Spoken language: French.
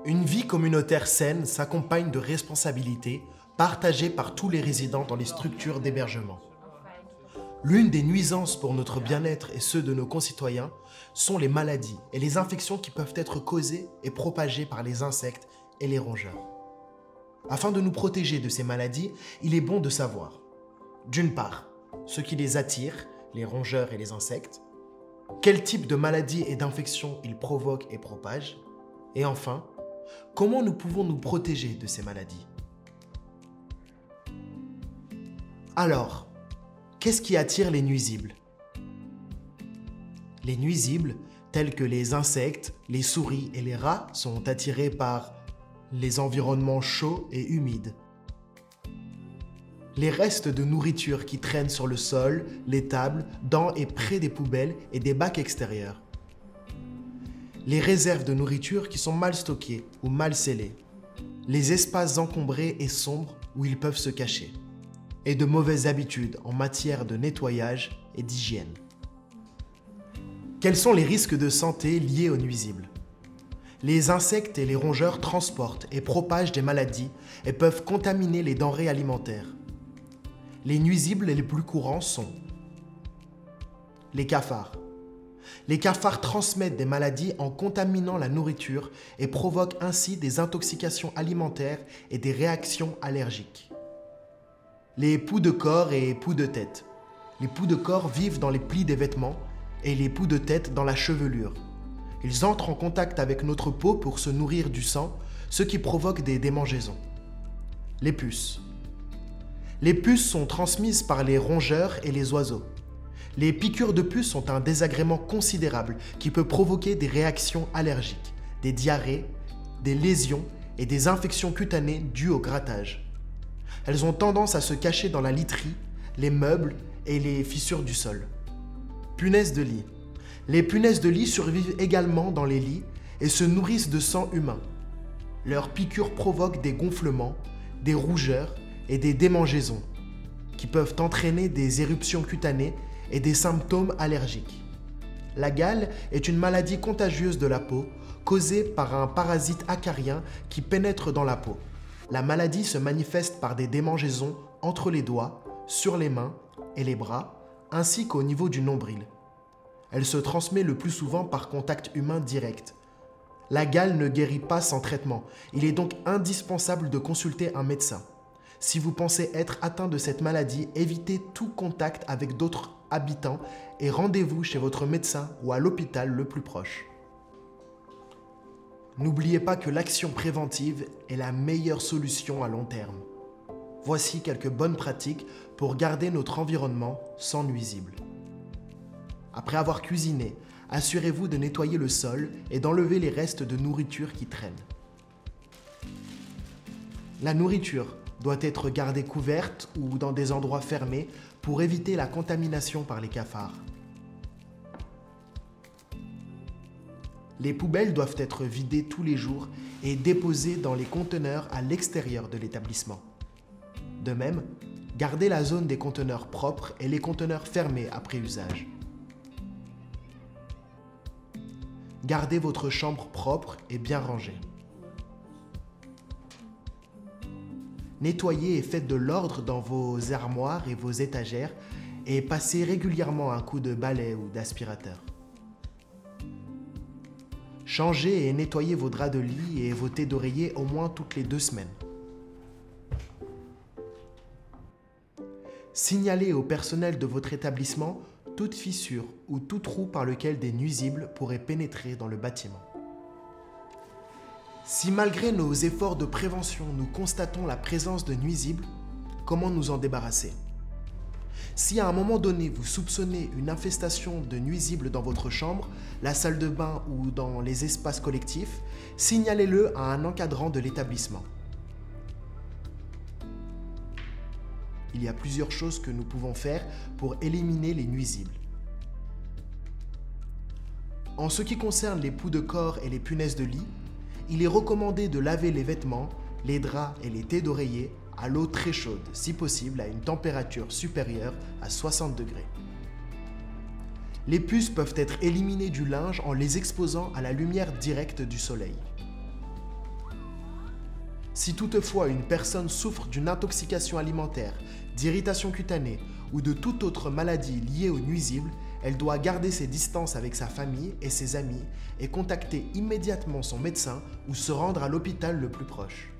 Une vie communautaire saine s'accompagne de responsabilités partagées par tous les résidents dans les structures d'hébergement. L'une des nuisances pour notre bien-être et ceux de nos concitoyens sont les maladies et les infections qui peuvent être causées et propagées par les insectes et les rongeurs. Afin de nous protéger de ces maladies, il est bon de savoir, d'une part, ce qui les attire, les rongeurs et les insectes, quel type de maladies et d'infections ils provoquent et propagent, et enfin, comment nous pouvons nous protéger de ces maladies. Alors, qu'est-ce qui attire les nuisibles? Les nuisibles, tels que les insectes, les souris et les rats, sont attirés par les environnements chauds et humides, les restes de nourriture qui traînent sur le sol, les tables, dans et près des poubelles et des bacs extérieurs, les réserves de nourriture qui sont mal stockées ou mal scellées, les espaces encombrés et sombres où ils peuvent se cacher, et de mauvaises habitudes en matière de nettoyage et d'hygiène. Quels sont les risques de santé liés aux nuisibles? Les insectes et les rongeurs transportent et propagent des maladies et peuvent contaminer les denrées alimentaires. Les nuisibles les plus courants sont les cafards. Les cafards transmettent des maladies en contaminant la nourriture et provoquent ainsi des intoxications alimentaires et des réactions allergiques. Les poux de corps et poux de tête. Les poux de corps vivent dans les plis des vêtements et les poux de tête dans la chevelure. Ils entrent en contact avec notre peau pour se nourrir du sang, ce qui provoque des démangeaisons. Les puces. Les puces sont transmises par les rongeurs et les oiseaux. Les piqûres de puces sont un désagrément considérable qui peut provoquer des réactions allergiques, des diarrhées, des lésions et des infections cutanées dues au grattage. Elles ont tendance à se cacher dans la literie, les meubles et les fissures du sol. Punaises de lit. Les punaises de lit survivent également dans les lits et se nourrissent de sang humain. Leurs piqûres provoquent des gonflements, des rougeurs et des démangeaisons qui peuvent entraîner des éruptions cutanées et des symptômes allergiques. La gale est une maladie contagieuse de la peau causée par un parasite acarien qui pénètre dans la peau. La maladie se manifeste par des démangeaisons entre les doigts, sur les mains et les bras, ainsi qu'au niveau du nombril. Elle se transmet le plus souvent par contact humain direct. La gale ne guérit pas sans traitement. Il est donc indispensable de consulter un médecin. Si vous pensez être atteint de cette maladie, évitez tout contact avec d'autres habitants et rendez-vous chez votre médecin ou à l'hôpital le plus proche. N'oubliez pas que l'action préventive est la meilleure solution à long terme. Voici quelques bonnes pratiques pour garder notre environnement sans nuisibles. Après avoir cuisiné, assurez-vous de nettoyer le sol et d'enlever les restes de nourriture qui traînent. La nourriture doit être gardée couverte ou dans des endroits fermés pour éviter la contamination par les cafards. Les poubelles doivent être vidées tous les jours et déposées dans les conteneurs à l'extérieur de l'établissement. De même, gardez la zone des conteneurs propres et les conteneurs fermés après usage. Gardez votre chambre propre et bien rangée. Nettoyez et faites de l'ordre dans vos armoires et vos étagères et passez régulièrement un coup de balai ou d'aspirateur. Changez et nettoyez vos draps de lit et vos thés d'oreiller au moins toutes les 2 semaines. Signalez au personnel de votre établissement toute fissure ou tout trou par lequel des nuisibles pourraient pénétrer dans le bâtiment. Si malgré nos efforts de prévention, nous constatons la présence de nuisibles, comment nous en débarrasser? Si à un moment donné, vous soupçonnez une infestation de nuisibles dans votre chambre, la salle de bain ou dans les espaces collectifs, signalez-le à un encadrant de l'établissement. Il y a plusieurs choses que nous pouvons faire pour éliminer les nuisibles. En ce qui concerne les poux de corps et les punaises de lit, il est recommandé de laver les vêtements, les draps et les thés d'oreiller à l'eau très chaude, si possible à une température supérieure à 60 degrés. Les puces peuvent être éliminées du linge en les exposant à la lumière directe du soleil. Si toutefois une personne souffre d'une intoxication alimentaire, d'irritation cutanée ou de toute autre maladie liée aux nuisibles, elle doit garder ses distances avec sa famille et ses amis et contacter immédiatement son médecin ou se rendre à l'hôpital le plus proche.